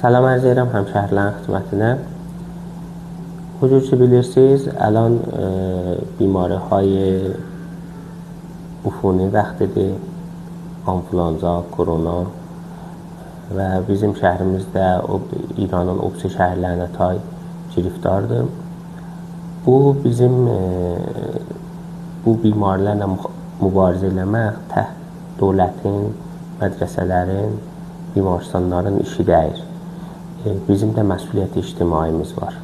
سلام عرض edirəm həmşəhərlərin xidmətinə. Hucur ki bilirsiniz, الان بیماری‌های عفونی vaxtıdır, influenza, korona və bizim şəhərimizdə İranın o birisi şəhərlərinə tay giriftardır. Bu bizim bu bimarlarla mübarizə eləmək dövlətin, mədrəsələrin, bimarstanların işi deyil. Bizim də məsuliyyət ictimaimiz var.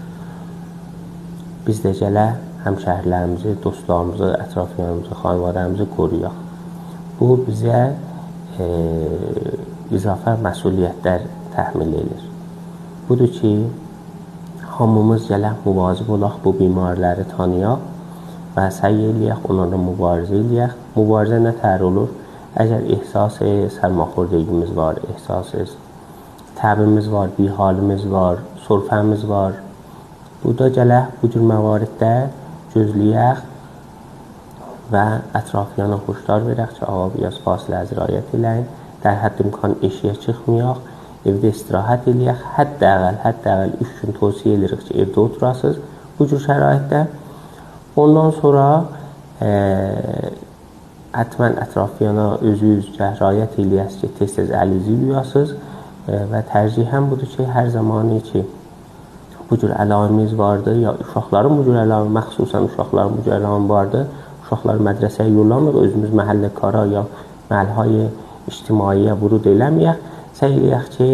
Biz də gələ həmşəhərlərimizi, dostlarımızı, ətraflarımızı, xanvadəmizi qoruyaq. Bu bizə izafə məsuliyyətlər təhmil edir. Budur ki, hamımız gələk müvaziv olaq, bu bimarları tanıyaq və səy eləyək, onlarla mübarizə eləyək. Mübarizə nə təhər olur? Əgər ehsas-ı sərmaxordligimiz var, ehsas-ı təbimiz var, bihalimiz var, sorfəmiz var. Burada gələk bu cür məvariddə gözləyək və ətrafiyana xoşlar verək ki, biraz fasiləyə riayət eləyin, در حد imkan eşiyə çıxmayaq, evdə istirahət eləyək, hətta əvvəl 3 gün tövsiyə edirik ki, evdə oturasınız bu cür şəraitdə. Ondan sonra hətmən ətrafiyana özünüzcə riayət eləyəsiniz ki, tez-tez əlinizi yuyasınız və tərcihən budur ki, hər zamanı ki, bu cür əlamimiz vardı, ya uşaqların bu cür əlamı, məxsusən uşaqların bu cür əlamı vardı, uşaqları mədrəsəyə yollamıq, özümüz məhəllə kara ya məhəlləyə ictimaiyə vurud eləməyək, səy eləyək ki,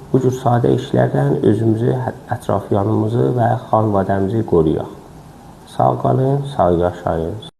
bu cür sadə işlərdən özümüzü, ətrafyanımızı və xanvadəmizi qoruyaq. Sağ qalın, sağ yaşayın.